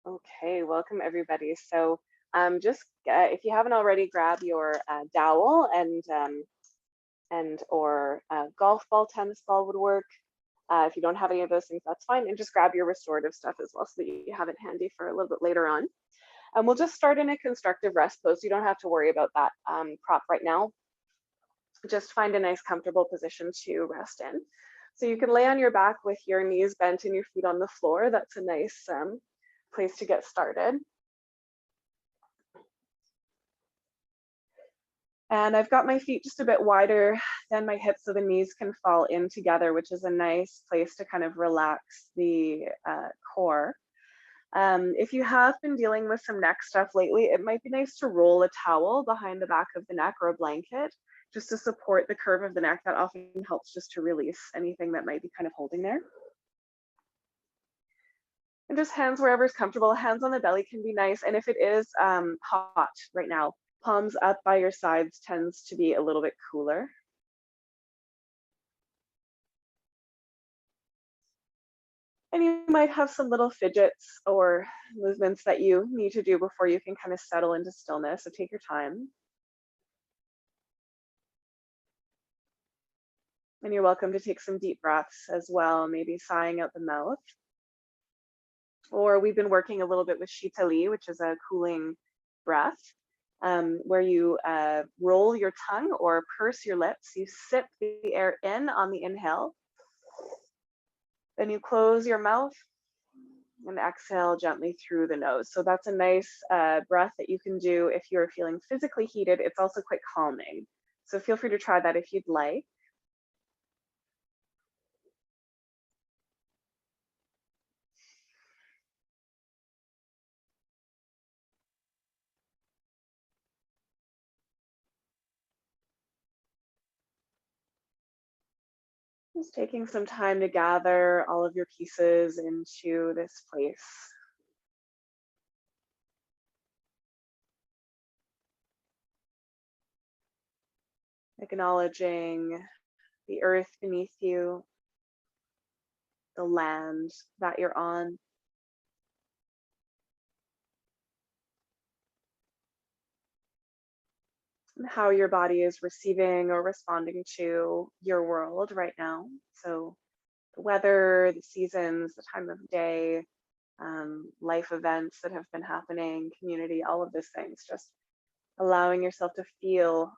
Okay, welcome everybody. So just if you haven't already, grab your dowel and or golf ball, tennis ball would work. If you don't have any of those things, that's fine. And just grab your restorative stuff as well so that you have it handy for a little bit later on. And we'll just start in a constructive rest pose. You don't have to worry about that prop right now. Just find a nice comfortable position to rest in. So you can lay on your back with your knees bent and your feet on the floor. That's a nice place to get started. And I've got my feet just a bit wider than my hips so the knees can fall in together, which is a nice place to kind of relax the core. If you have been dealing with some neck stuff lately, it might be nice to roll a towel behind the back of the neck or a blanket just to support the curve of the neck. That often helps just to release anything that might be kind of holding there. And just hands wherever's comfortable. Hands on the belly can be nice. And if it is hot right now, palms up by your sides tends to be a little bit cooler. And you might have some little fidgets or movements that you need to do before you can kind of settle into stillness. So take your time. And you're welcome to take some deep breaths as well, maybe sighing out the mouth. Or we've been working a little bit with Shitali, which is a cooling breath, where you roll your tongue or purse your lips. You sip the air in on the inhale. Then you close your mouth and exhale gently through the nose. So that's a nice breath that you can do if you're feeling physically heated. It's also quite calming. So feel free to try that if you'd like. Just taking some time to gather all of your pieces into this place. Acknowledging the earth beneath you, the land that you're on. And how your body is receiving or responding to your world right now. So the weather, the seasons, the time of day, life events that have been happening, community, all of those things, just allowing yourself to feel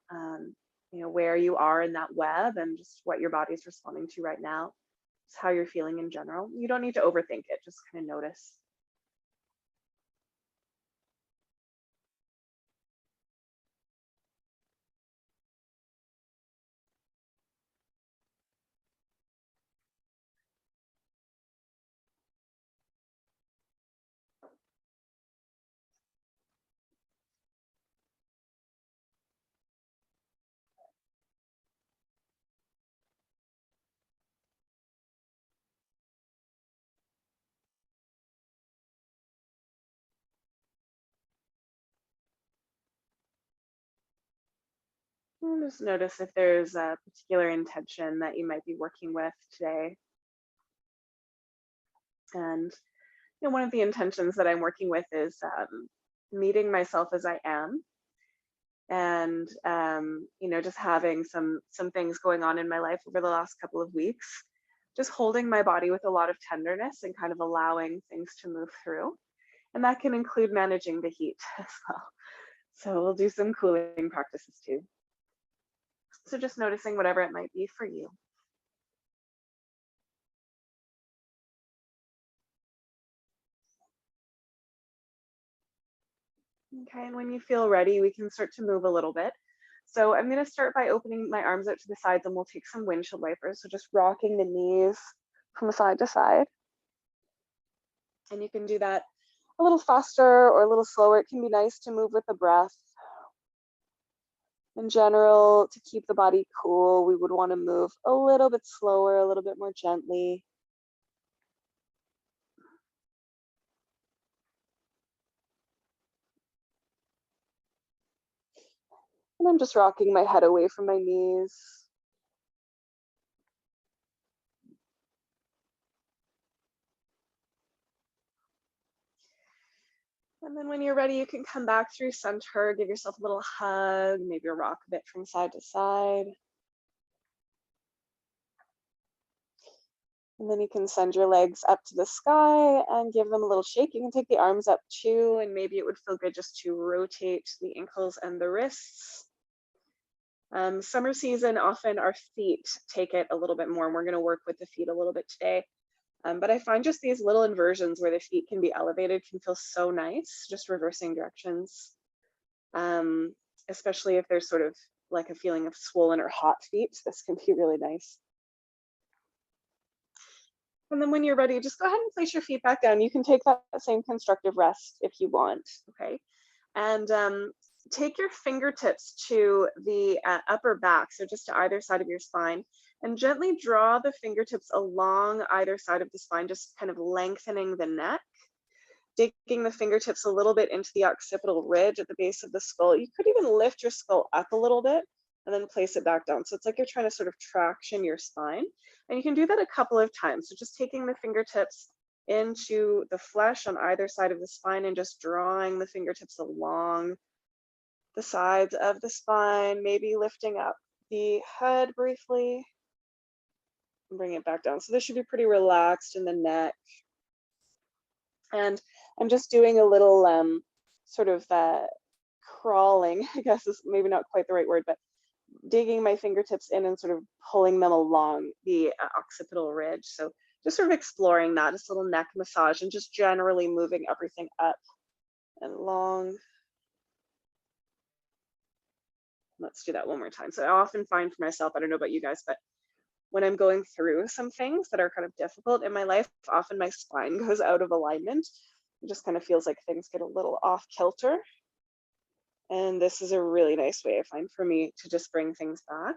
where you are in that web and just what your body's responding to right now, just how you're feeling in general. You don't need to overthink it, just kind of notice. And just notice if there's a particular intention that you might be working with today. And one of the intentions that I'm working with is meeting myself as I am, and just having some things going on in my life over the last couple of weeks, just holding my body with a lot of tenderness and kind of allowing things to move through. And that can include managing the heat as well. So we'll do some cooling practices too. So just noticing whatever it might be for you. Okay, and when you feel ready, we can start to move a little bit. So I'm going to start by opening my arms out to the sides, and we'll take some windshield wipers. So just rocking the knees from side to side. And you can do that a little faster or a little slower. It can be nice to move with the breath. In general, to keep the body cool, we would want to move a little bit slower, a little bit more gently. And I'm just rocking my head away from my knees. And then when you're ready, you can come back through center, give yourself a little hug, maybe rock a bit from side to side. And then you can send your legs up to the sky and give them a little shake. You can take the arms up too, and maybe it would feel good just to rotate the ankles and the wrists. Summer season, often our feet take it a little bit more, and we're going to work with the feet a little bit today. But I find just these little inversions where the feet can be elevated can feel so nice, just reversing directions, especially if there's sort of like a feeling of swollen or hot feet. This can be really nice. And then when you're ready, just go ahead and place your feet back down. You can take that same constructive rest if you want, okay? And take your fingertips to the upper back, so just to either side of your spine, and gently draw the fingertips along either side of the spine, just kind of lengthening the neck, digging the fingertips a little bit into the occipital ridge at the base of the skull. You could even lift your skull up a little bit and then place it back down. So it's like you're trying to sort of traction your spine. And you can do that a couple of times. So just taking the fingertips into the flesh on either side of the spine and just drawing the fingertips along the sides of the spine, maybe lifting up the head briefly and bring it back down. So this should be pretty relaxed in the neck. And I'm just doing a little sort of crawling, I guess is maybe not quite the right word, but digging my fingertips in and sort of pulling them along the occipital ridge. So just sort of exploring that, just a little neck massage and just generally moving everything up and long. Let's do that one more time. So I often find for myself, I don't know about you guys, but when I'm going through some things that are kind of difficult in my life, often my spine goes out of alignment. It just kind of feels like things get a little off kilter. And this is a really nice way, I find, for me to just bring things back.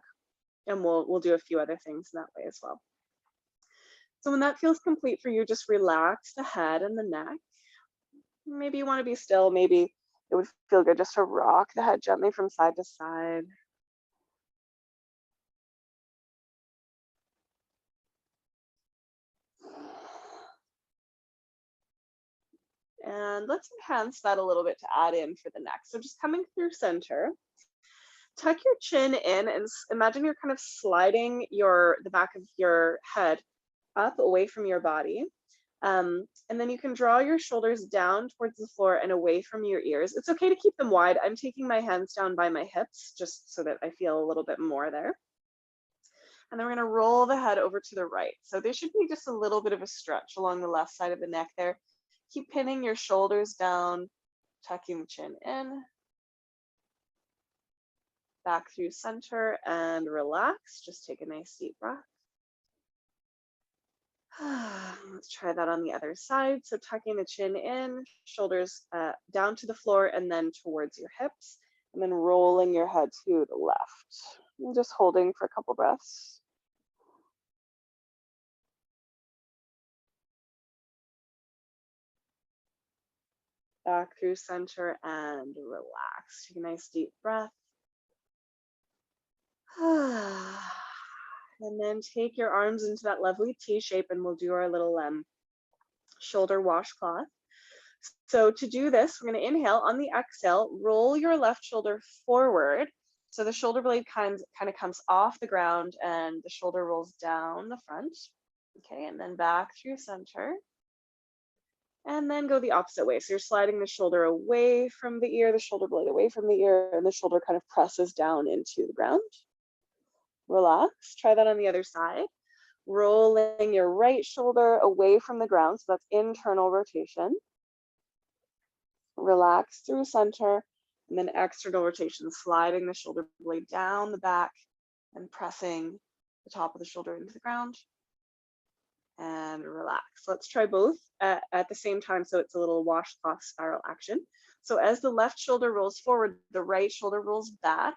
And we'll do a few other things in that way as well. So when that feels complete for you, just relax the head and the neck. Maybe you want to be still. Maybe it would feel good just to rock the head gently from side to side. And let's enhance that a little bit to add in for the neck. So just coming through center, tuck your chin in and imagine you're kind of sliding the back of your head up away from your body. And then you can draw your shoulders down towards the floor and away from your ears. It's okay to keep them wide. I'm taking my hands down by my hips just so that I feel a little bit more there. And then we're going to roll the head over to the right. So there should be just a little bit of a stretch along the left side of the neck there. Keep pinning your shoulders down, tucking the chin in, back through center and relax. Just take a nice deep breath. Let's try that on the other side. So tucking the chin in, shoulders down to the floor and then towards your hips, and then rolling your head to the left. And just holding for a couple breaths. Back through center and relax. Take a nice deep breath. And then take your arms into that lovely T shape and we'll do our little shoulder washcloth. So to do this, we're going to inhale. On the exhale, roll your left shoulder forward. So the shoulder blade kind of comes off the ground and the shoulder rolls down the front. Okay, and then back through center. And then go the opposite way. So you're sliding the shoulder away from the ear, the shoulder blade away from the ear, and the shoulder kind of presses down into the ground. Relax. Try that on the other side. Rolling your right shoulder away from the ground. So that's internal rotation. Relax through center. And then external rotation, sliding the shoulder blade down the back and pressing the top of the shoulder into the ground. And relax. Let's try both at the same time so it's a little washcloth spiral action. So as the left shoulder rolls forward, the right shoulder rolls back,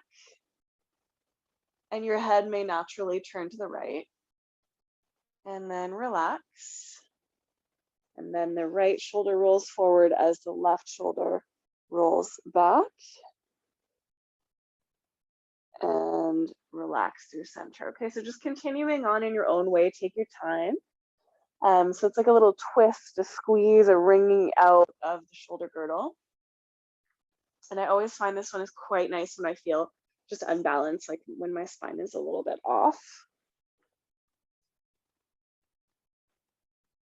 and your head may naturally turn to the right. And then relax. And then the right shoulder rolls forward as the left shoulder rolls back. And relax through center. Okay, so just continuing on in your own way, take your time. So it's like a little twist, a squeeze, a wringing out of the shoulder girdle. And I always find this one is quite nice when I feel just unbalanced, like when my spine is a little bit off.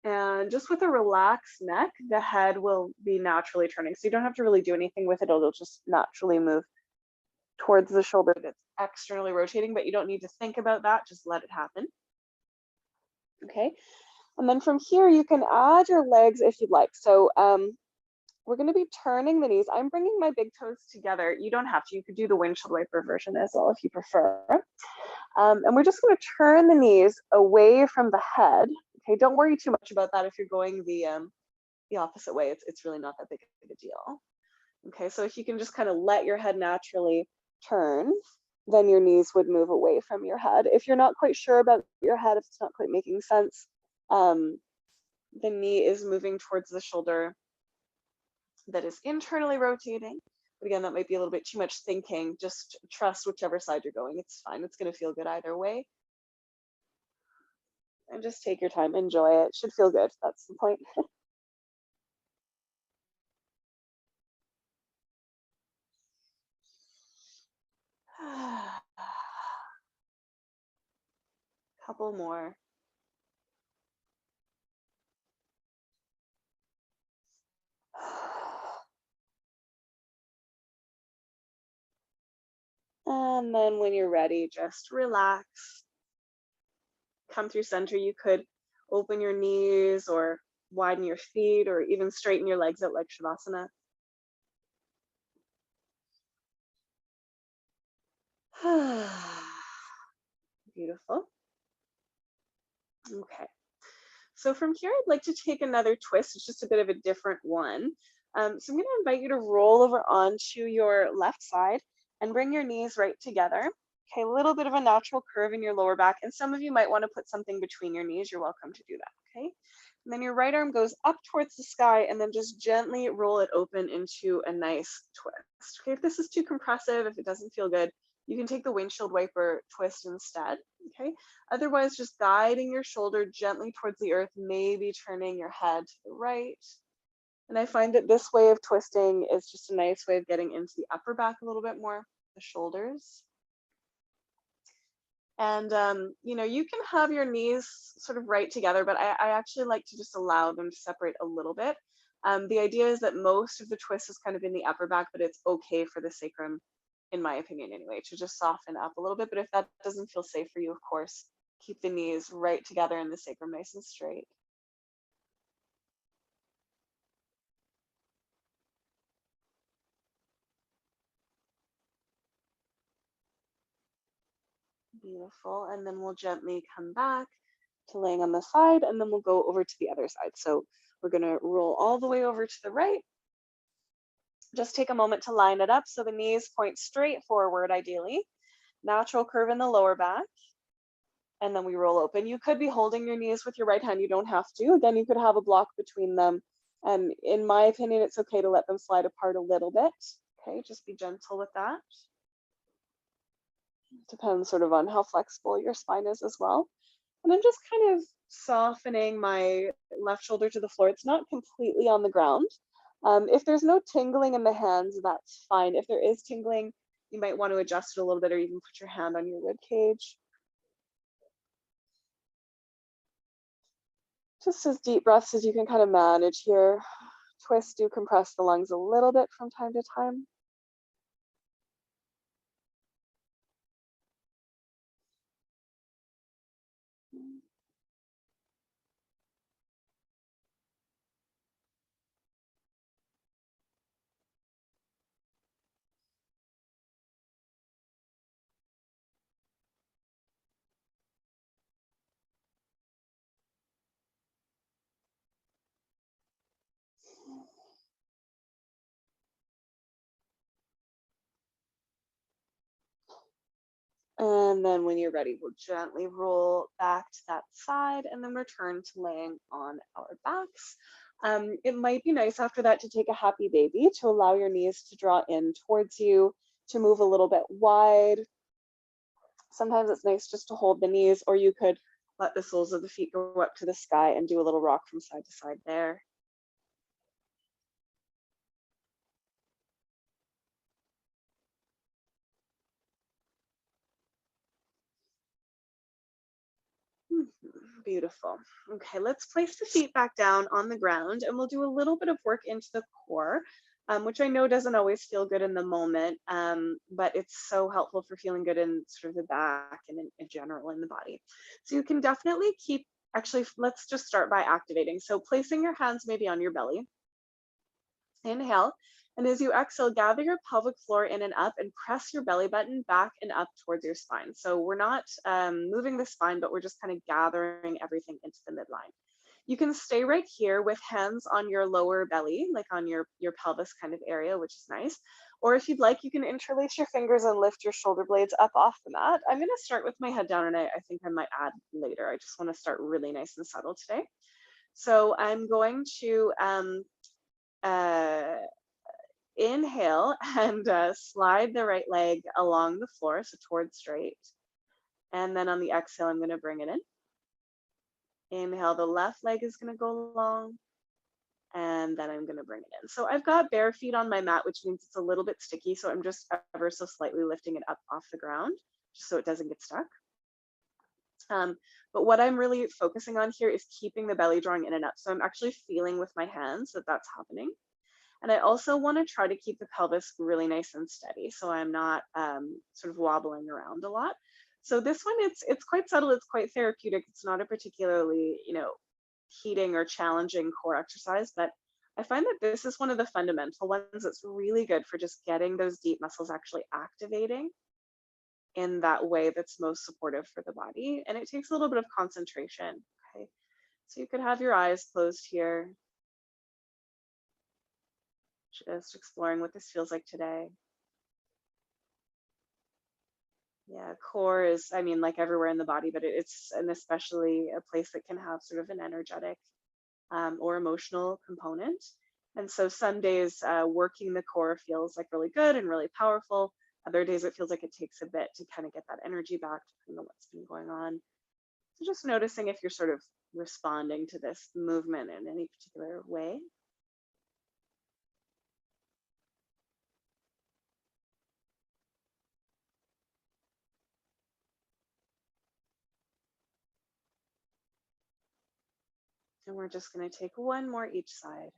And just with a relaxed neck, the head will be naturally turning. So you don't have to really do anything with it. It'll just naturally move towards the shoulder that's externally rotating, but you don't need to think about that. Just let it happen. Okay. And then from here, you can add your legs if you'd like. So we're going to be turning the knees. I'm bringing my big toes together. You don't have to. You could do the windshield wiper version as well if you prefer. And we're just going to turn the knees away from the head. Okay, don't worry too much about that if you're going the opposite way. It's really not that big of a deal. Okay, so if you can just kind of let your head naturally turn, then your knees would move away from your head. If you're not quite sure about your head, if it's not quite making sense, the knee is moving towards the shoulder that is internally rotating. But again, that might be a little bit too much thinking. Just trust whichever side you're going. It's fine. It's going to feel good either way. And just take your time, enjoy it. It should feel good. That's the point. Couple more. And then when you're ready, just relax. Come through center. You could open your knees or widen your feet or even straighten your legs out like Shavasana. Beautiful. Okay. So from here, I'd like to take another twist. It's just a bit of a different one. So I'm going to invite you to roll over onto your left side and bring your knees right together. Okay, a little bit of a natural curve in your lower back. And some of you might want to put something between your knees. You're welcome to do that, okay? And then your right arm goes up towards the sky and then just gently roll it open into a nice twist. Okay, if this is too compressive, if it doesn't feel good, you can take the windshield wiper twist instead, okay? Otherwise, just guiding your shoulder gently towards the earth, maybe turning your head to the right. And I find that this way of twisting is just a nice way of getting into the upper back a little bit more, the shoulders. And, you know, you can have your knees sort of right together, but I actually like to just allow them to separate a little bit. The idea is that most of the twist is kind of in the upper back, but it's okay for the sacrum, in my opinion anyway, to just soften up a little bit. But if that doesn't feel safe for you, of course, keep the knees right together and the sacrum nice and straight. Beautiful. And then we'll gently come back to laying on the side, and then we'll go over to the other side. So we're going to roll all the way over to the right. Just take a moment to line it up so the knees point straight forward, ideally. Natural curve in the lower back. And then we roll open. You could be holding your knees with your right hand. You don't have to. Again, you could have a block between them. And in my opinion, it's okay to let them slide apart a little bit. Okay, just be gentle with that. Depends sort of on how flexible your spine is as well. And I'm just kind of softening my left shoulder to the floor. It's not completely on the ground. If there's no tingling in the hands, that's fine. If there is tingling, you might want to adjust it a little bit or even put your hand on your rib cage. Just as deep breaths as you can kind of manage here. Twist, do compress the lungs a little bit from time to time. And then when you're ready, we'll gently roll back to that side and then return to laying on our backs. It might be nice after that to take a happy baby, to allow your knees to draw in towards you, to move a little bit wide. Sometimes it's nice just to hold the knees, or you could let the soles of the feet go up to the sky and do a little rock from side to side there. Beautiful. Okay, let's place the feet back down on the ground and we'll do a little bit of work into the core, which I know doesn't always feel good in the moment, but it's so helpful for feeling good in sort of the back and in general in the body. So you can definitely keep, actually, let's just start by activating. So placing your hands maybe on your belly. Inhale. And as you exhale, gather your pelvic floor in and up and press your belly button back and up towards your spine. So we're not moving the spine, but we're just kind of gathering everything into the midline. You can stay right here with hands on your lower belly, like on your pelvis kind of area, which is nice. Or if you'd like, you can interlace your fingers and lift your shoulder blades up off the mat. I'm going to start with my head down, and I think I might add later. I just want to start really nice and subtle today. So I'm going to uh, inhale and slide the right leg along the floor, so towards straight. And then on the exhale, I'm going to bring it in. Inhale, the left leg is going to go long. And then I'm going to bring it in. So I've got bare feet on my mat, which means it's a little bit sticky. So I'm just ever so slightly lifting it up off the ground, just so it doesn't get stuck. But what I'm really focusing on here is keeping the belly drawing in and up. So I'm actually feeling with my hands that that's happening. And I also want to try to keep the pelvis really nice and steady, so I'm not sort of wobbling around a lot. So this one, it's quite subtle, it's quite therapeutic. It's not a particularly, heating or challenging core exercise, but I find that this is one of the fundamental ones that's really good for just getting those deep muscles actually activating in that way that's most supportive for the body. And it takes a little bit of concentration. Okay, so you could have your eyes closed here, just exploring what this feels like today. Yeah, core is, I mean, like everywhere in the body, but it's and especially a place that can have sort of an energetic or emotional component. And so some days working the core feels like really good and really powerful. Other days it feels like it takes a bit to kind of get that energy back, depending on what's been going on. So just noticing if you're sort of responding to this movement in any particular way. And we're just going to take one more each side.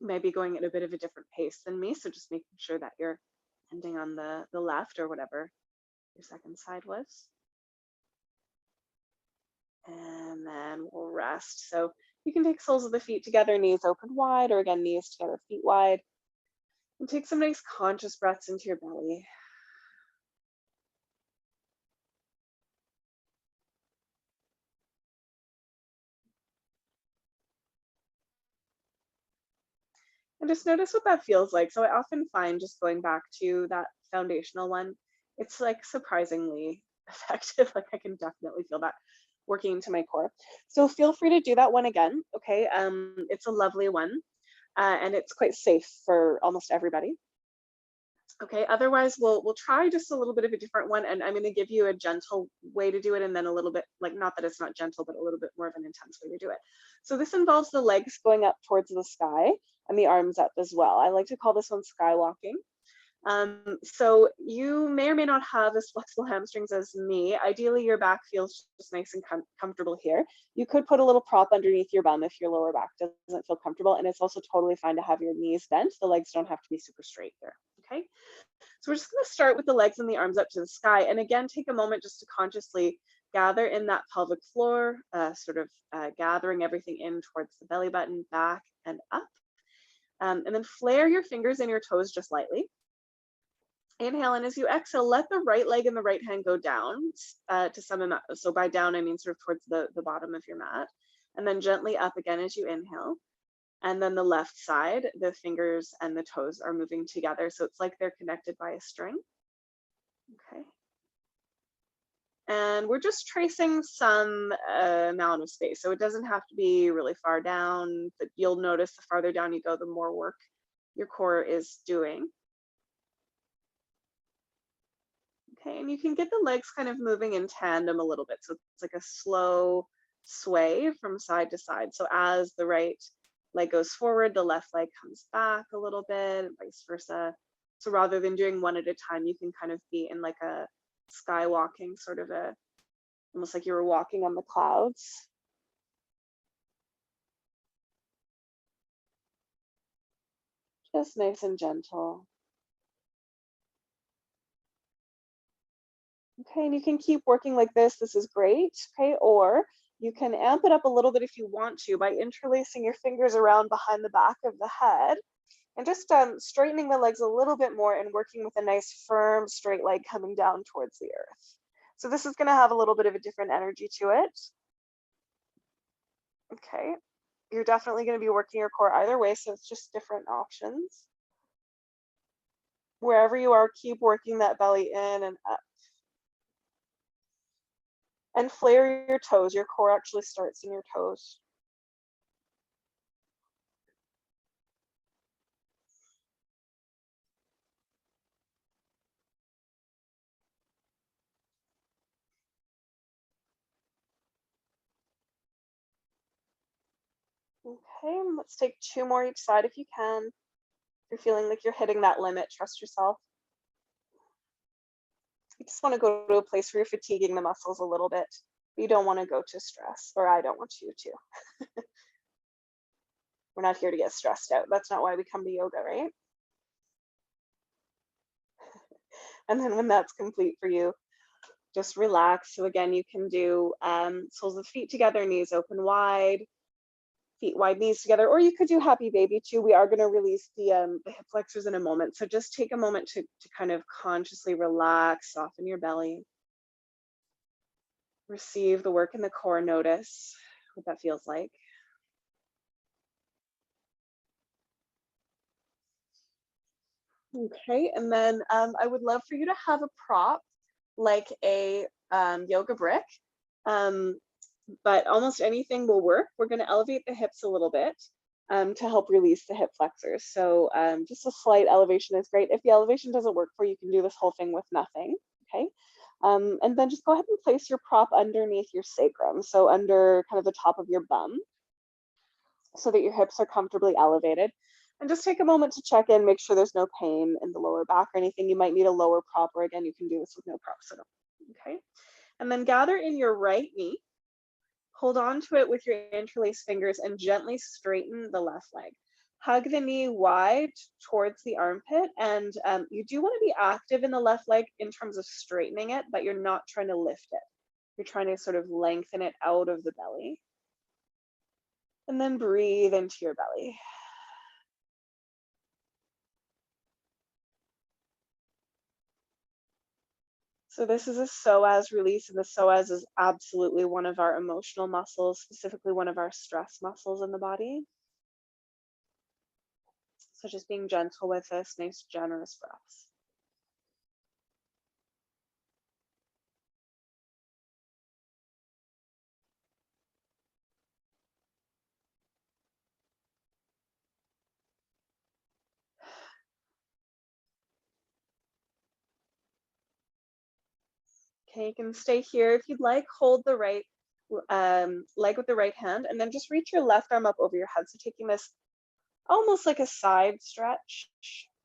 Maybe going at a bit of a different pace than me, so just making sure that you're ending on the left or whatever your second side was. And then we'll rest. So you can take soles of the feet together, knees open wide, or again, knees together, feet wide. And take some nice conscious breaths into your belly. And just notice what that feels like. So I often find just going back to that foundational one, it's like surprisingly effective. Like I can definitely feel that working into my core. So feel free to do that one again. Okay. It's a lovely one. And it's quite safe for almost everybody. Okay, otherwise we'll try just a little bit of a different one, and I'm going to give you a gentle way to do it, and then a little bit, like, not that it's not gentle, but a little bit more of an intense way to do it. So this involves the legs going up towards the sky and the arms up as well. I like to call this one skywalking. So you may or may not have as flexible hamstrings as me. Ideally, your back feels just nice and comfortable here. You could put a little prop underneath your bum if your lower back doesn't feel comfortable, and it's also totally fine to have your knees bent. The legs don't have to be super straight here. Okay, so we're just going to start with the legs and the arms up to the sky, and again, take a moment just to consciously gather in that pelvic floor, gathering everything in towards the belly button, back and up, and then flare your fingers and your toes just lightly. Inhale, and as you exhale, let the right leg and the right hand go down to some amount. So by down, I mean sort of towards the bottom of your mat, and then gently up again as you inhale. And then the left side, the fingers and the toes are moving together. So it's like they're connected by a string. Okay. And we're just tracing some amount of space. So it doesn't have to be really far down, but you'll notice the farther down you go, the more work your core is doing. Okay, and you can get the legs kind of moving in tandem a little bit. So it's like a slow sway from side to side. So as the right leg goes forward, the left leg comes back a little bit, and vice versa. So rather than doing one at a time, you can kind of be in like a skywalking, sort of almost like you were walking on the clouds. Just nice and gentle. Okay, and you can keep working like this. This is great, okay? Or you can amp it up a little bit if you want to by interlacing your fingers around behind the back of the head and just straightening the legs a little bit more and working with a nice firm straight leg coming down towards the earth. So this is going to have a little bit of a different energy to it. Okay, you're definitely going to be working your core either way, so it's just different options. Wherever you are, keep working that belly in and up. And flare your toes. Your core actually starts in your toes. Okay, let's take 2 more each side if you can. If you're feeling like you're hitting that limit, trust yourself. You just want to go to a place where you're fatiguing the muscles a little bit. You don't want to go to stress, or I don't want you to. We're not here to get stressed out. That's not why we come to yoga, right? And then when that's complete for you, just relax. So again, you can do soles of the feet together, knees open wide, feet wide, knees together, or you could do happy baby too. We are going to release the hip flexors in a moment. So just take a moment to kind of consciously relax, soften your belly. Receive the work in the core, notice what that feels like. Okay, and then I would love for you to have a prop like a yoga brick, but almost anything will work. We're going to elevate the hips a little bit to help release the hip flexors. So just a slight elevation is great. If the elevation doesn't work for you, you can do this whole thing with nothing, okay? And then just go ahead and place your prop underneath your sacrum, so under kind of the top of your bum, so that your hips are comfortably elevated. And just take a moment to check in, make sure there's no pain in the lower back or anything. You might need a lower prop, or again, you can do this with no props at all. Okay. And then gather in your right knee, hold on to it with your interlaced fingers and gently straighten the left leg. Hug the knee wide towards the armpit, and you do want to be active in the left leg in terms of straightening it, but you're not trying to lift it. You're trying to sort of lengthen it out of the belly. And then breathe into your belly. So this is a psoas release, and the psoas is absolutely one of our emotional muscles, specifically one of our stress muscles in the body. So just being gentle with this, nice generous breaths. Okay, you can stay here if you'd like. Hold the right leg with the right hand, and then just reach your left arm up over your head. So taking this almost like a side stretch,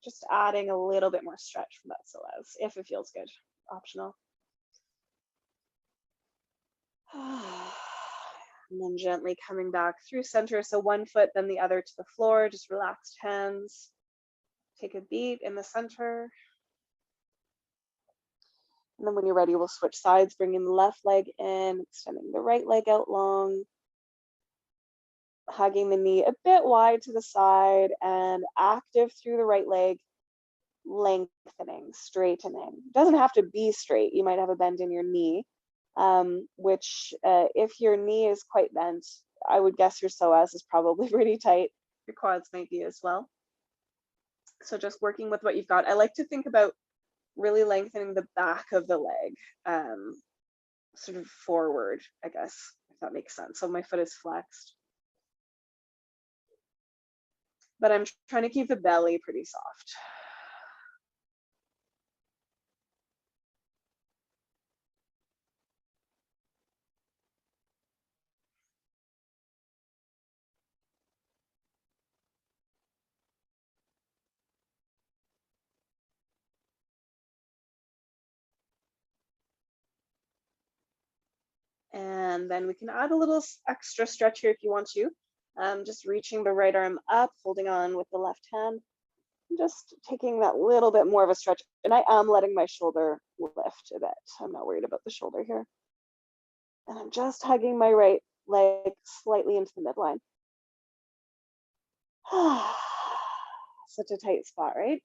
just adding a little bit more stretch from that psoas, if it feels good, optional. And then gently coming back through center. So one foot, then the other to the floor, just relaxed hands. Take a beat in the center. And then when you're ready, we'll switch sides, bringing the left leg in, extending the right leg out long, hugging the knee a bit wide to the side and active through the right leg, lengthening, straightening. It doesn't have to be straight. You might have a bend in your knee, which if your knee is quite bent, I would guess your psoas is probably pretty tight. Your quads might be as well. So just working with what you've got. I like to think about really lengthening the back of the leg, sort of forward, I guess, if that makes sense. So my foot is flexed. But I'm trying to keep the belly pretty soft. And then we can add a little extra stretch here if you want to. Just reaching the right arm up, holding on with the left hand, just taking that little bit more of a stretch. And I am letting my shoulder lift a bit. I'm not worried about the shoulder here. And I'm just hugging my right leg slightly into the midline. Such a tight spot, right?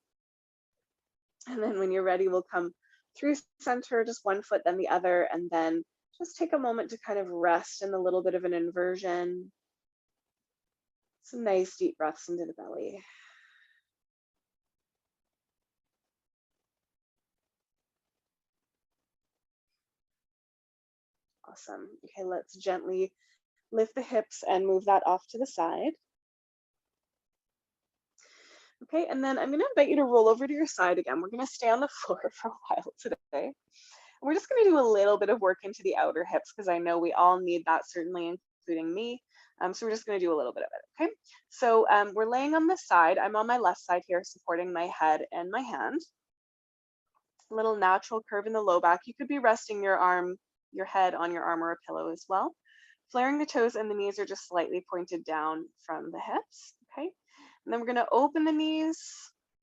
And then when you're ready, we'll come through center, just one foot, then the other, and then just take a moment to kind of rest in a little bit of an inversion. Some nice deep breaths into the belly. Awesome. Okay, let's gently lift the hips and move that off to the side. Okay, and then I'm going to invite you to roll over to your side again. We're going to stay on the floor for a while today. We're just going to do a little bit of work into the outer hips because I know we all need that, certainly including me. So we're just going to do a little bit of it. Okay, so we're laying on the side. I'm on my left side here, supporting my head and my hand. A little natural curve in the low back. You could be resting your head on your arm or a pillow as well. Flaring the toes and the knees are just slightly pointed down from the hips. Okay, and then we're going to open the knees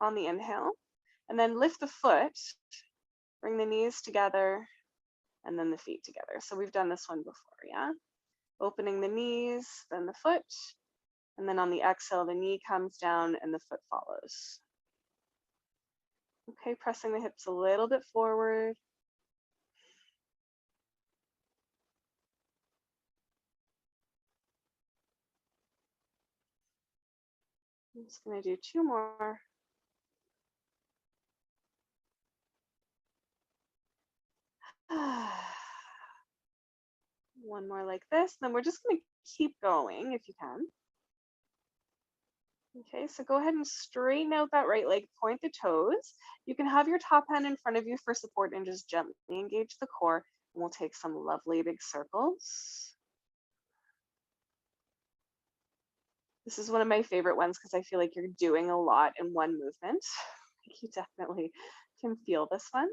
on the inhale, and then lift the foot. Bring the knees together and then the feet together. So we've done this one before, yeah? Opening the knees, then the foot, and then on the exhale, the knee comes down and the foot follows. Okay, pressing the hips a little bit forward. I'm just gonna do two more. One more like this, then we're just gonna keep going if you can. Okay, so go ahead and straighten out that right leg, point the toes. You can have your top hand in front of you for support and just gently engage the core. And we'll take some lovely big circles. This is one of my favorite ones because I feel like you're doing a lot in one movement. You definitely can feel this one.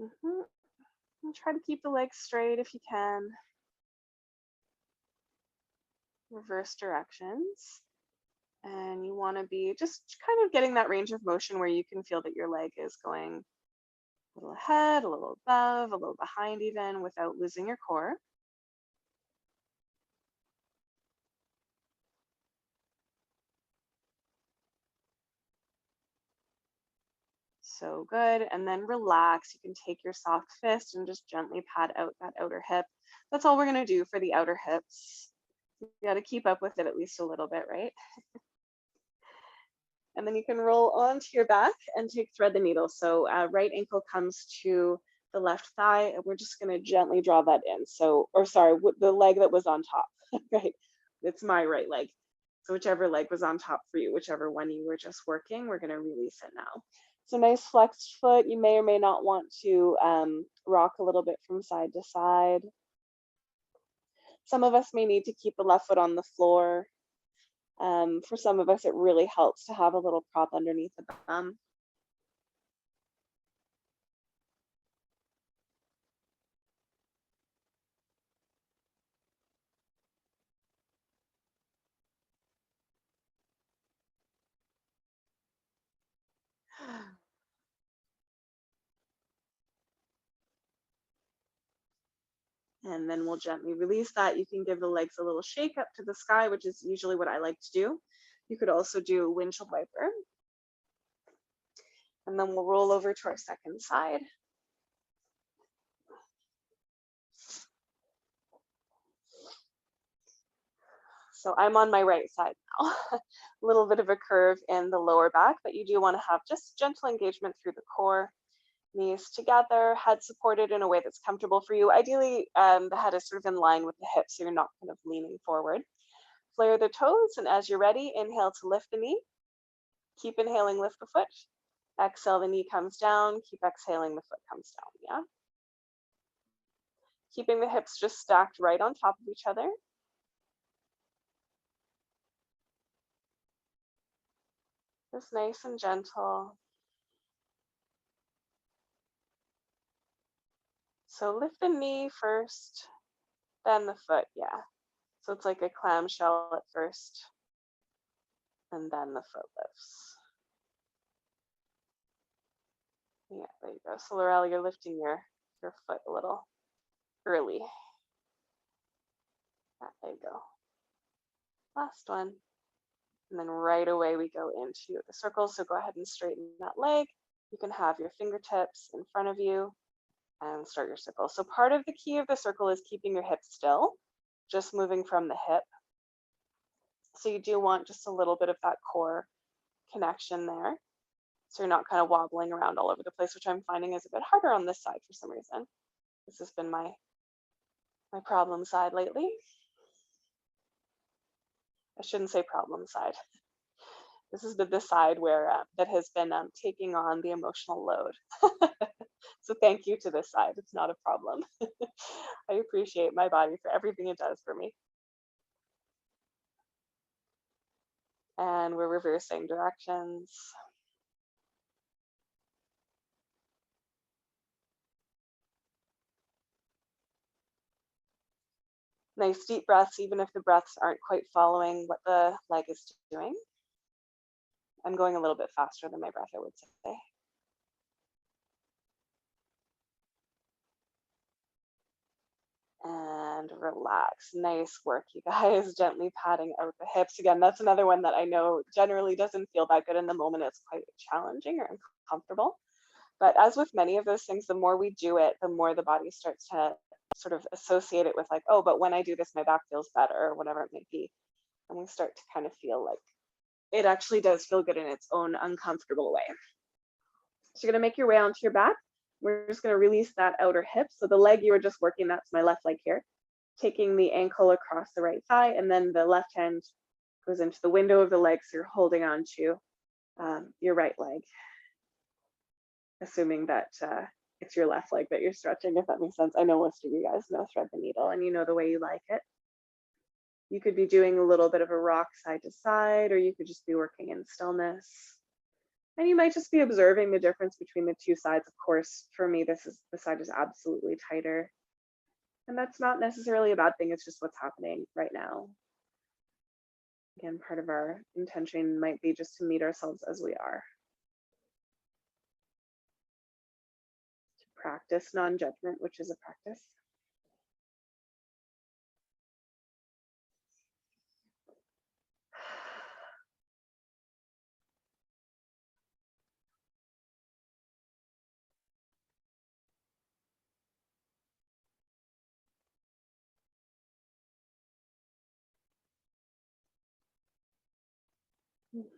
And try to keep the legs straight if you can. Reverse directions. And you want to be just kind of getting that range of motion where you can feel that your leg is going a little ahead, a little above, a little behind even, without losing your core. So good. And then relax. You can take your soft fist and just gently pat out that outer hip. That's all we're going to do for the outer hips. You got to keep up with it at least a little bit, right? And then you can roll onto your back and take thread the needle. So right ankle comes to the left thigh, and we're just going to gently draw that in. So, or sorry, the leg that was on top, right? It's my right leg. So whichever leg was on top for you, whichever one you were just working, we're going to release it now. So nice flexed foot. You may or may not want to rock a little bit from side to side. Some of us may need to keep the left foot on the floor. For some of us, it really helps to have a little prop underneath the bum. And then we'll gently release that. You can give the legs a little shake up to the sky, which is usually what I like to do. You could also do a windshield wiper. And then we'll roll over to our second side. So I'm on my right side now. A little bit of a curve in the lower back, but you do want to have just gentle engagement through the core. Knees together, head supported in a way that's comfortable for you. Ideally, the head is sort of in line with the hips, so you're not kind of leaning forward. Flare the toes, and as you're ready, inhale to lift the knee. Keep inhaling, lift the foot. Exhale, the knee comes down. Keep exhaling, the foot comes down, yeah? Keeping the hips just stacked right on top of each other. Just nice and gentle. So lift the knee first, then the foot, yeah. So it's like a clamshell at first, and then the foot lifts. Yeah, there you go. So Laurel, you're lifting your foot a little early. Yeah, there you go. Last one. And then right away we go into the circle. So go ahead and straighten that leg. You can have your fingertips in front of you and start your circle. So part of the key of the circle is keeping your hips still, just moving from the hip. So you do want just a little bit of that core connection there. So you're not kind of wobbling around all over the place, which I'm finding is a bit harder on this side for some reason. This has been my problem side lately. I shouldn't say problem side. This is the side where that has been taking on the emotional load. So thank you to this side. It's not a problem. I appreciate my body for everything it does for me. And we're reversing directions. Nice deep breaths, even if the breaths aren't quite following what the leg is doing. I'm going a little bit faster than my breath, I would say. And relax. Nice work, you guys. Gently patting out the hips. Again, that's another one that I know generally doesn't feel that good in the moment. It's quite challenging or uncomfortable. But as with many of those things, the more we do it, the more the body starts to sort of associate it with like, oh, but when I do this, my back feels better, or whatever it may be. And we start to kind of feel like it actually does feel good in its own uncomfortable way. So you're gonna make your way onto your back. We're just gonna release that outer hip. So the leg you were just working, that's my left leg here. Taking the ankle across the right thigh, and then the left hand goes into the window of the leg, so you're holding on to your right leg. Assuming that it's your left leg that you're stretching, if that makes sense. I know most of you guys know thread the needle and you know the way you like it. You could be doing a little bit of a rock side to side, or you could just be working in stillness. And you might just be observing the difference between the two sides. Of course, for me, the side is absolutely tighter. And that's not necessarily a bad thing, it's just what's happening right now. Again, part of our intention might be just to meet ourselves as we are. To practice non-judgment, which is a practice.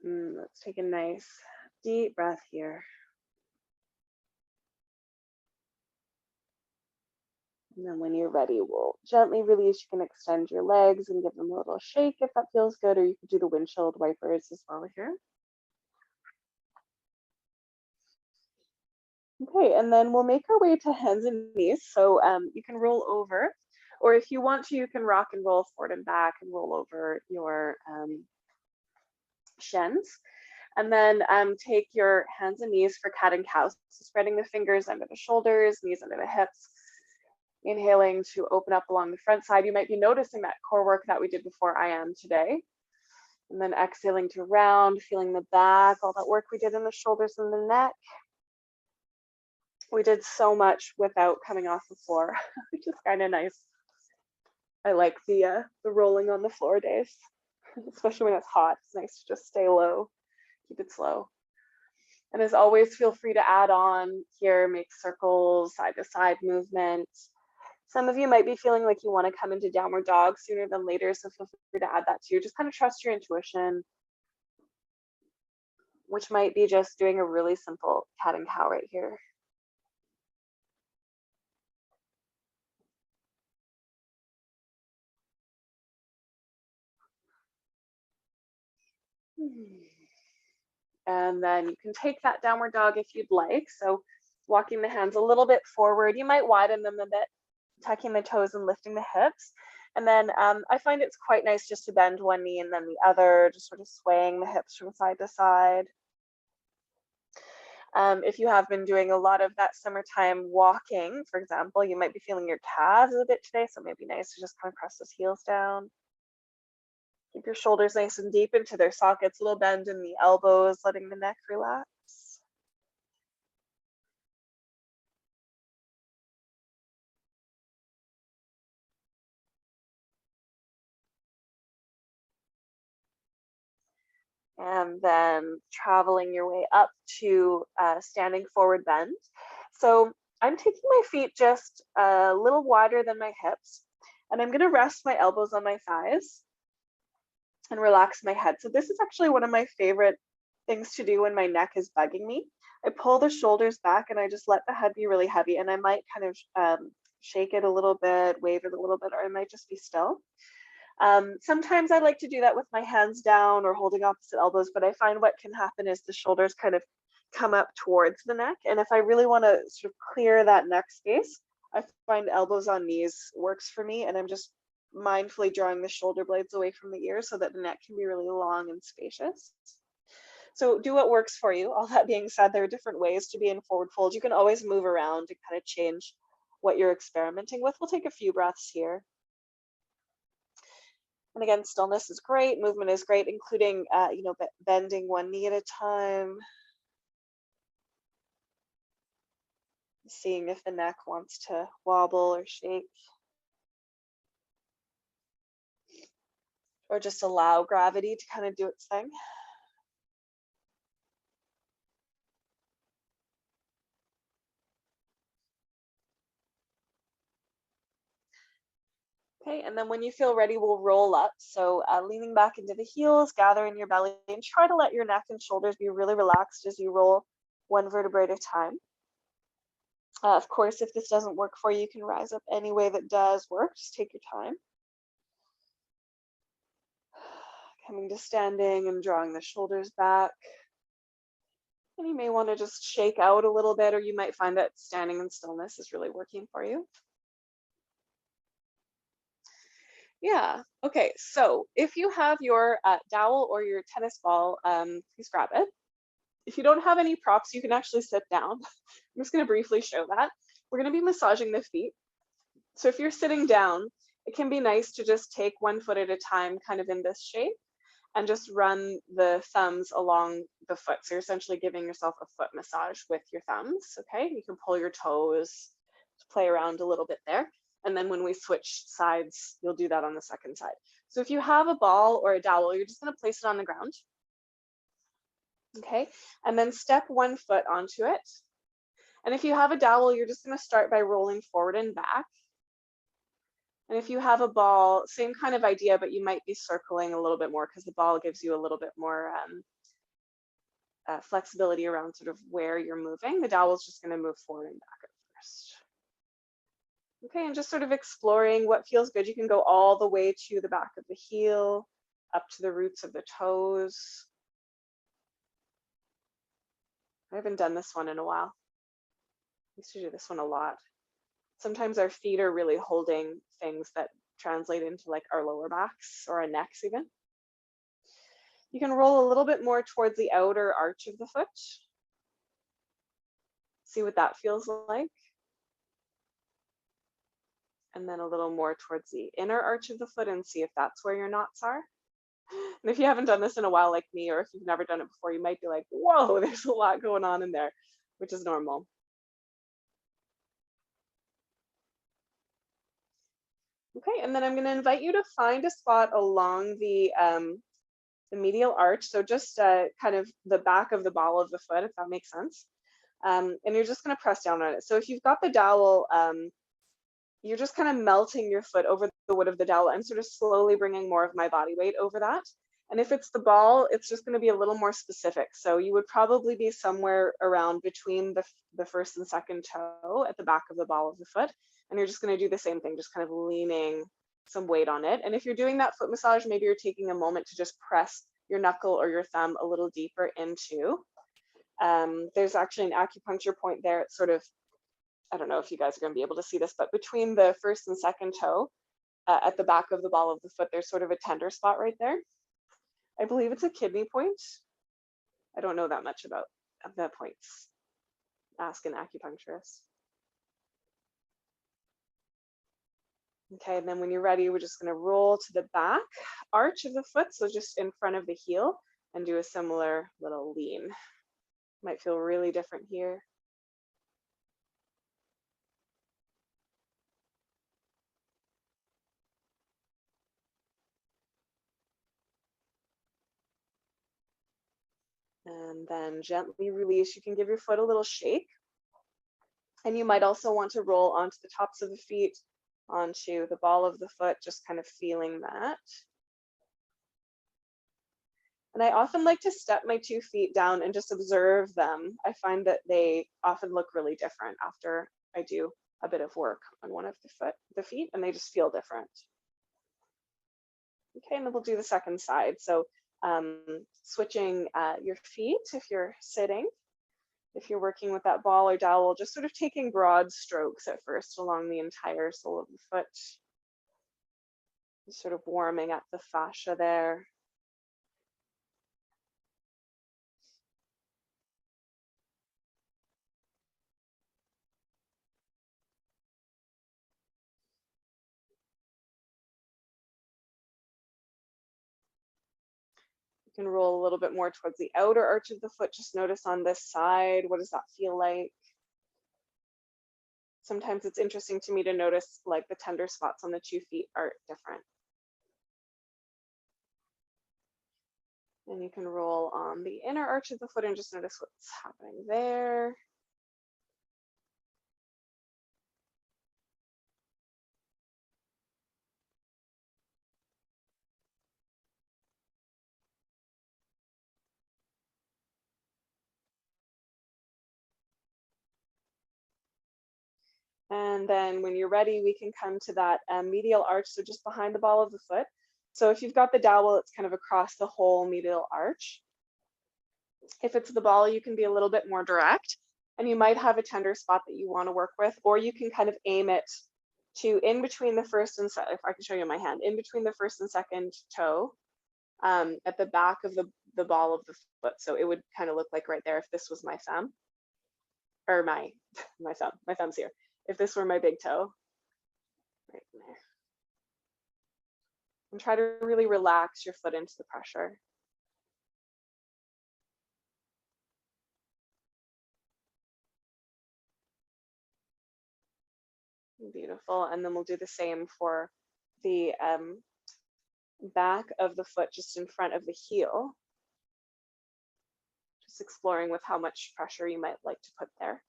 Let's take a nice deep breath here. And then when you're ready, we'll gently release. You can extend your legs and give them a little shake if that feels good, or you could do the windshield wipers as well here. Okay, and then we'll make our way to hands and knees. So you can roll over, or if you want to, you can rock and roll forward and back and roll over your shins. And then take your hands and knees for cat and cow. So spreading the fingers under the shoulders, knees under the hips. Inhaling to open up along the front side. You might be noticing that core work that we did before I am today. And then exhaling to round, feeling the back, all that work we did in the shoulders and the neck. We did so much without coming off the floor, which is kind of nice. I like the rolling on the floor days, especially when it's hot. It's nice to just stay low, keep it slow. And as always, feel free to add on here, make circles, side to side movement. Some of you might be feeling like you want to come into downward dog sooner than later, so feel free to add that too. Just kind of trust your intuition, which might be just doing a really simple cat and cow right here. And then you can take that downward dog if you'd like. So walking the hands a little bit forward, you might widen them a bit, tucking the toes and lifting the hips. And then I find it's quite nice just to bend one knee and then the other, just sort of swaying the hips from side to side. If you have been doing a lot of that summertime walking, for example, you might be feeling your calves a bit today, so it might be nice to just kind of press those heels down. Keep your shoulders nice and deep into their sockets, a little bend in the elbows, letting the neck relax. And then traveling your way up to standing forward bend. So I'm taking my feet just a little wider than my hips, and I'm gonna rest my elbows on my thighs and relax my head. So this is actually one of my favorite things to do when my neck is bugging me. I pull the shoulders back and I just let the head be really heavy, and I might kind of shake it a little bit, wave it a little bit, or I might just be still. Sometimes I like to do that with my hands down or holding opposite elbows, but I find what can happen is the shoulders kind of come up towards the neck. And if I really want to sort of clear that neck space, I find elbows on knees works for me. And I'm just mindfully drawing the shoulder blades away from the ears so that the neck can be really long and spacious. So do what works for you. All that being said, there are different ways to be in forward fold. You can always move around and kind of change what you're experimenting with. We'll take a few breaths here. And again, stillness is great, movement is great, including, bending one knee at a time. Seeing if the neck wants to wobble or shake. Or just allow gravity to kind of do its thing. Okay, and then when you feel ready, we'll roll up. So leaning back into the heels, gather in your belly, and try to let your neck and shoulders be really relaxed as you roll one vertebrae at a time. Of course, if this doesn't work for you, you can rise up any way that does work. Just take your time. Coming to standing and drawing the shoulders back. And you may want to just shake out a little bit, or you might find that standing in stillness is really working for you. Yeah, okay, so if you have your dowel or your tennis ball, please grab it. If you don't have any props, you can actually sit down. I'm just gonna briefly show that. We're gonna be massaging the feet. So if you're sitting down, it can be nice to just take one foot at a time, kind of in this shape, and just run the thumbs along the foot. So you're essentially giving yourself a foot massage with your thumbs, okay? You can pull your toes, play around a little bit there. And then when we switch sides, you'll do that on the second side. So if you have a ball or a dowel, you're just gonna place it on the ground, okay? And then step one foot onto it. And if you have a dowel, you're just gonna start by rolling forward and back. And if you have a ball, same kind of idea, but you might be circling a little bit more because the ball gives you a little bit more flexibility around sort of where you're moving. The dowel is just gonna move forward and back at first. Okay, and just sort of exploring what feels good. You can go all the way to the back of the heel, up to the roots of the toes. I haven't done this one in a while. I used to do this one a lot. Sometimes our feet are really holding things that translate into like our lower backs or our necks even. You can roll a little bit more towards the outer arch of the foot. See what that feels like. And then a little more towards the inner arch of the foot and see if that's where your knots are. And if you haven't done this in a while like me, or if you've never done it before, you might be like, whoa, there's a lot going on in there, which is normal. Okay, and then I'm gonna invite you to find a spot along the medial arch. So just kind of the back of the ball of the foot, if that makes sense. And you're just gonna press down on it. So if you've got the dowel, you're just kind of melting your foot over the wood of the dowel. I'm sort of slowly bringing more of my body weight over that. And if it's the ball, it's just going to be a little more specific. So you would probably be somewhere around between the first and second toe at the back of the ball of the foot. And you're just going to do the same thing, just kind of leaning some weight on it. And if you're doing that foot massage, maybe you're taking a moment to just press your knuckle or your thumb a little deeper into. There's actually an acupuncture point there. It's sort of, I don't know if you guys are going to be able to see this, but between the first and second toe, at the back of the ball of the foot, there's sort of a tender spot right there. I believe it's a kidney point. I don't know that much about the points. Ask an acupuncturist. Okay, and then when you're ready, we're just going to roll to the back arch of the foot, so just in front of the heel, and do a similar little lean. Might feel really different here. And then gently release. You can give your foot a little shake. And you might also want to roll onto the tops of the feet, onto the ball of the foot, just kind of feeling that. And I often like to step my 2 feet down and just observe them. I find that they often look really different after I do a bit of work on one of the feet, and they just feel different. Okay, and then we'll do the second side. So switching your feet if you're sitting. If you're working with that ball or dowel, just sort of taking broad strokes at first along the entire sole of the foot. Just sort of warming up the fascia there. You can roll a little bit more towards the outer arch of the foot. Just notice on this side, what does that feel like? Sometimes it's interesting to me to notice like the tender spots on the 2 feet are different. And you can roll on the inner arch of the foot and just notice what's happening there. And then when you're ready, we can come to that medial arch, so just behind the ball of the foot. So if you've got the dowel, it's kind of across the whole medial arch. If it's the ball, you can be a little bit more direct, and you might have a tender spot that you want to work with, or you can kind of aim it to in between the first and if I can show you my hand, in between the first and second toe, at the back of the ball of the foot. So it would kind of look like right there if this was my thumb, or my thumb. My thumb's here. If this were my big toe, right there. And try to really relax your foot into the pressure. Beautiful. And then we'll do the same for the back of the foot just in front of the heel. Just exploring with how much pressure you might like to put there.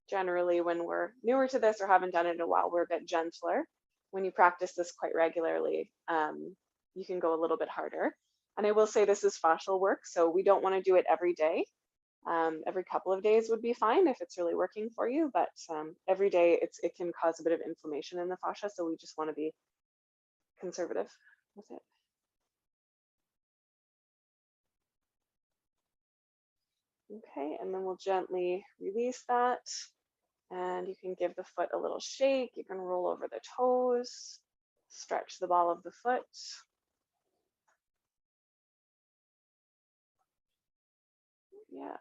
Generally, when we're newer to this or haven't done it in a while, we're a bit gentler. When you practice this quite regularly, you can go a little bit harder. And I will say this is fascial work, so we don't want to do it every day. Every couple of days would be fine if it's really working for you, but every day it can cause a bit of inflammation in the fascia, so we just want to be conservative with it. Okay, and then we'll gently release that, and you can give the foot a little shake. You can roll over the toes, stretch the ball of the foot. Yeah.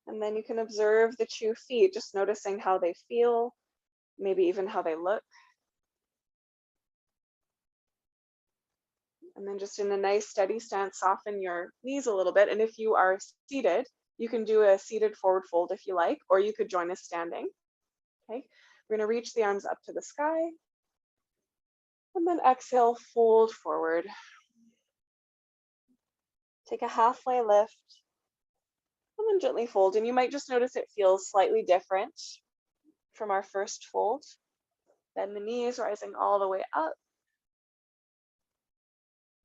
And then you can observe the 2 feet, just noticing how they feel, maybe even how they look. And then just in a nice steady stance, soften your knees a little bit. And if you are seated, you can do a seated forward fold if you like, or you could join us standing. Okay, we're gonna reach the arms up to the sky. And then exhale, fold forward. Take a halfway lift. And then gently fold. And you might just notice it feels slightly different from our first fold. Bend the knees, rising all the way up.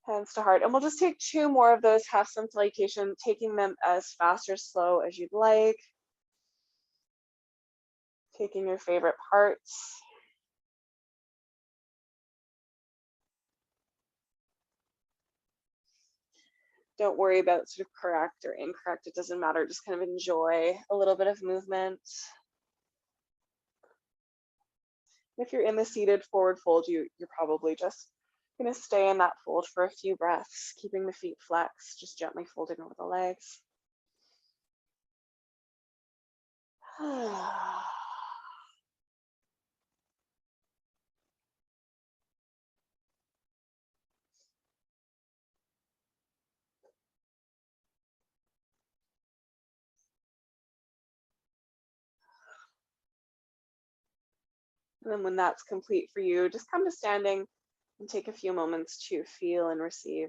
Hands to heart. And we'll just take 2 more of those half sun salutation, taking them as fast or slow as you'd like. Taking your favorite parts. Don't worry about sort of correct or incorrect. It doesn't matter. Just kind of enjoy a little bit of movement. If you're in the seated forward fold, you're probably just going to stay in that fold for a few breaths, keeping the feet flexed, just gently folding over the legs. And then when that's complete for you, just come to standing and take a few moments to feel and receive.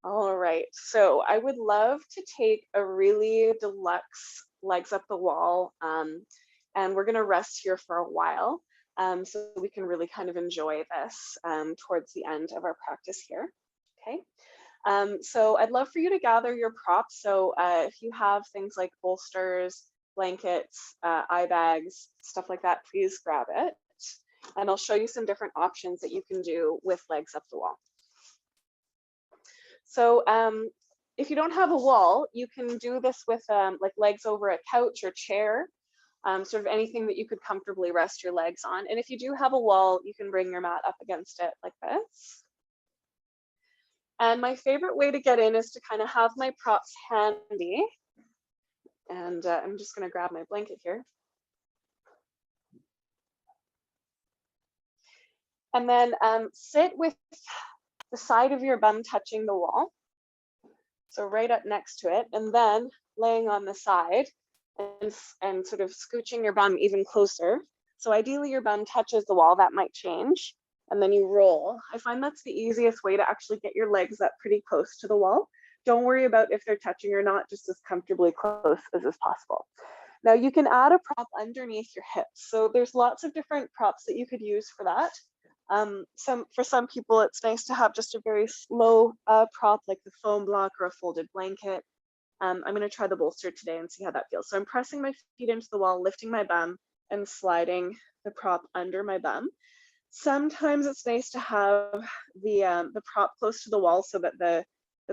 All right, so I would love to take a really deluxe legs up the wall, and we're gonna rest here for a while, so we can really kind of enjoy this towards the end of our practice here, okay? So I'd love for you to gather your props. So if you have things like bolsters, blankets, eye bags, stuff like that, please grab it. And I'll show you some different options that you can do with legs up the wall. So if you don't have a wall, you can do this with like legs over a couch or chair, sort of anything that you could comfortably rest your legs on. And if you do have a wall, you can bring your mat up against it like this. And my favorite way to get in is to kind of have my props handy. And I'm just going to grab my blanket here. And then sit with the side of your bum touching the wall. So right up next to it, and then laying on the side and sort of scooching your bum even closer. So ideally your bum touches the wall. That might change. And then you roll. I find that's the easiest way to actually get your legs up pretty close to the wall. Don't worry about if they're touching or not, just as comfortably close as is possible. Now you can add a prop underneath your hips. So there's lots of different props that you could use for that. For some people, it's nice to have just a very slow prop like the foam block or a folded blanket. I'm going to try the bolster today and see how that feels. So I'm pressing my feet into the wall, lifting my bum and sliding the prop under my bum. Sometimes it's nice to have the prop close to the wall so that the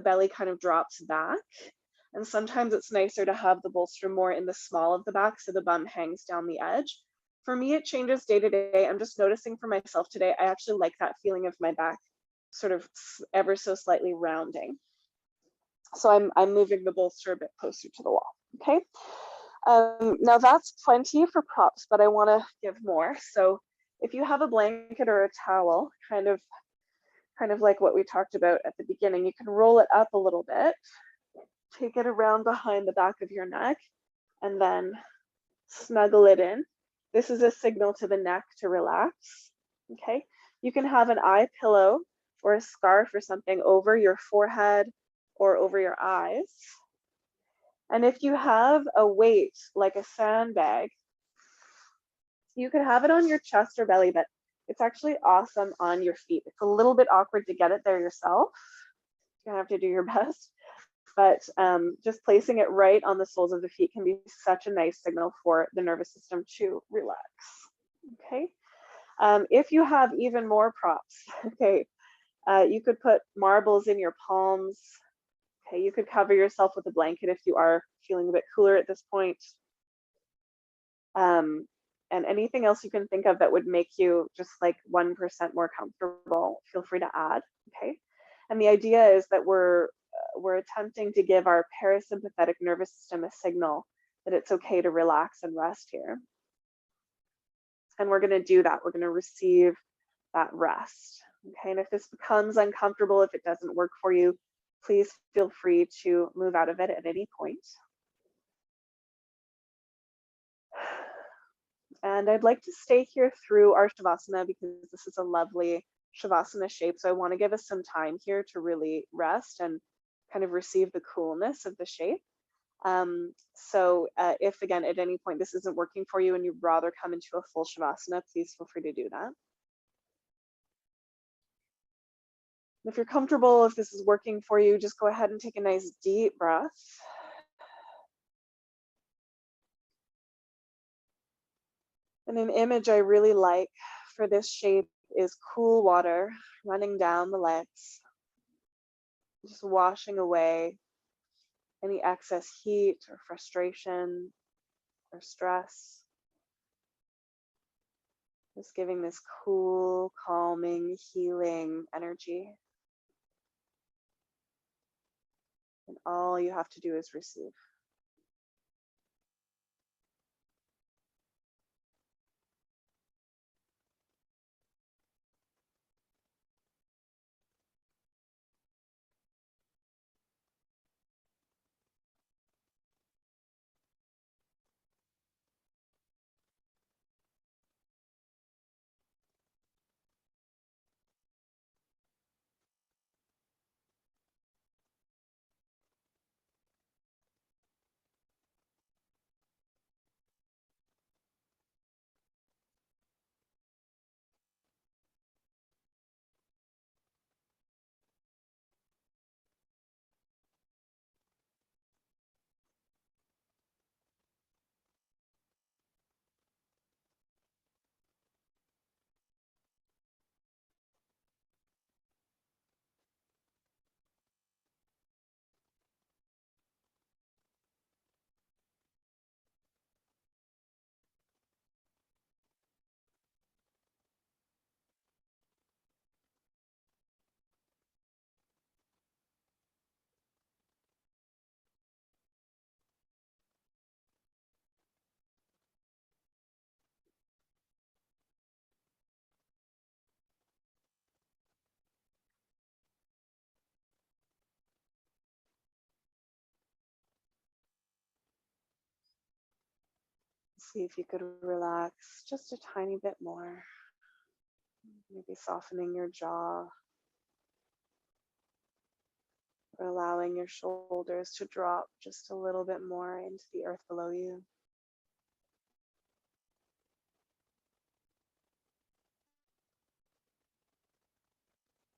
belly kind of drops back. And sometimes it's nicer to have the bolster more in the small of the back so the bum hangs down the edge. For me, it changes day to day. I'm just noticing for myself today, I actually like that feeling of my back sort of ever so slightly rounding. So I'm moving the bolster a bit closer to the wall, okay? Now that's plenty for props, but I wanna give more. So if you have a blanket or a towel, kind of like what we talked about at the beginning, you can roll it up a little bit, take it around behind the back of your neck, and then snuggle it in. This is a signal to the neck to relax, okay? You can have an eye pillow or a scarf or something over your forehead or over your eyes. And if you have a weight like a sandbag, you could have it on your chest or belly, but it's actually awesome on your feet. It's a little bit awkward to get it there yourself. You have to do your best, but just placing it right on the soles of the feet can be such a nice signal for the nervous system to relax, okay? If you have even more props, okay, you could put marbles in your palms, okay? You could cover yourself with a blanket if you are feeling a bit cooler at this point. And anything else you can think of that would make you just like 1% more comfortable, feel free to add, okay? And the idea is that we're attempting to give our parasympathetic nervous system a signal that it's okay to relax and rest here. And we're gonna do that, we're gonna receive that rest, okay? And if this becomes uncomfortable, if it doesn't work for you, please feel free to move out of it at any point. And I'd like to stay here through our Shavasana because this is a lovely Shavasana shape. So I want to give us some time here to really rest and kind of receive the coolness of the shape. If again, at any point this isn't working for you and you'd rather come into a full Shavasana, please feel free to do that. If you're comfortable, if this is working for you, just go ahead and take a nice deep breath. And an image I really like for this shape is cool water running down the legs, just washing away any excess heat or frustration or stress. Just giving this cool, calming, healing energy. And all you have to do is receive. See if you could relax just a tiny bit more. Maybe softening your jaw, or allowing your shoulders to drop just a little bit more into the earth below you.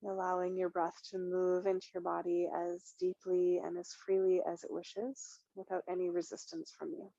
Allowing your breath to move into your body as deeply and as freely as it wishes without any resistance from you.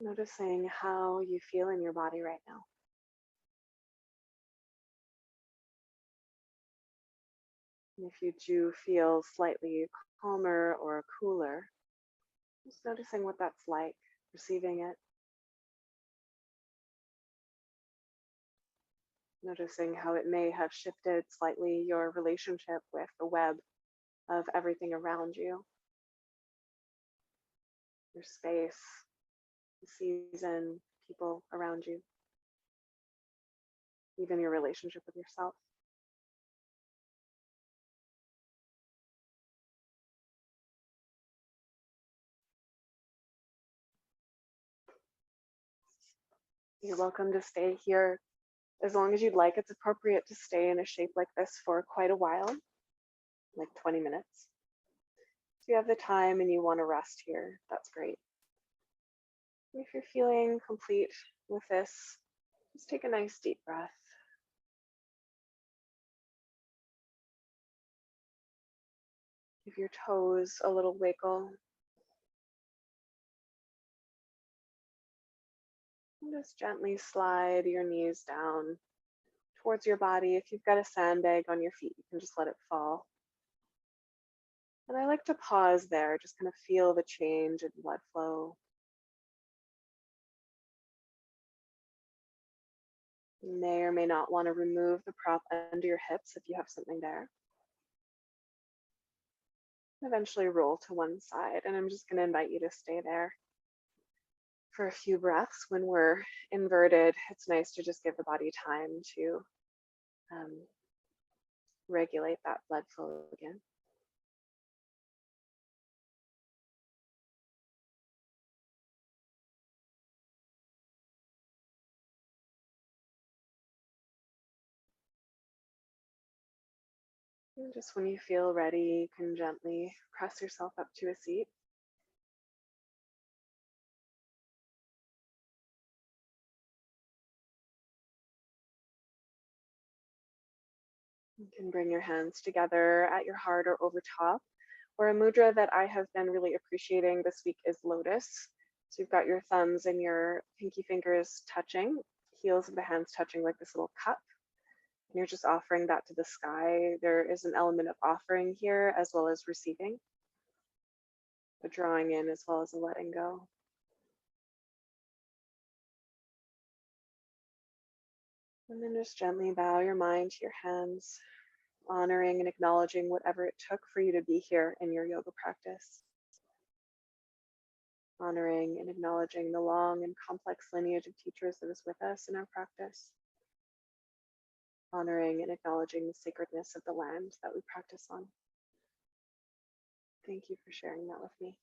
Noticing how you feel in your body right now. And if you do feel slightly calmer or cooler, just noticing what that's like, receiving it. Noticing how it may have shifted slightly your relationship with the web of everything around you, your space, the season, people around you, even your relationship with yourself. You're welcome to stay here as long as you'd like. It's appropriate to stay in a shape like this for quite a while, like 20 minutes. If you have the time and you want to rest here, that's great. If you're feeling complete with this, just take a nice deep breath. Give your toes a little wiggle. And just gently slide your knees down towards your body. If you've got a sandbag on your feet, you can just let it fall. And I like to pause there, just kind of feel the change in blood flow. You may or may not want to remove the prop under your hips if you have something there. Eventually roll to one side, and I'm just going to invite you to stay there for a few breaths. When we're inverted, it's nice to just give the body time to regulate that blood flow again. And just when you feel ready, you can gently press yourself up to a seat. You can bring your hands together at your heart or over top, or a mudra that I have been really appreciating this week is lotus. So you've got your thumbs and your pinky fingers touching, heels of the hands touching like this little cup. And you're just offering that to the sky. There is an element of offering here as well as receiving, a drawing in as well as a letting go. And then just gently bow your mind to your hands, honoring and acknowledging whatever it took for you to be here in your yoga practice. Honoring and acknowledging the long and complex lineage of teachers that is with us in our practice. Honoring and acknowledging the sacredness of the land that we practice on. Thank you for sharing that with me.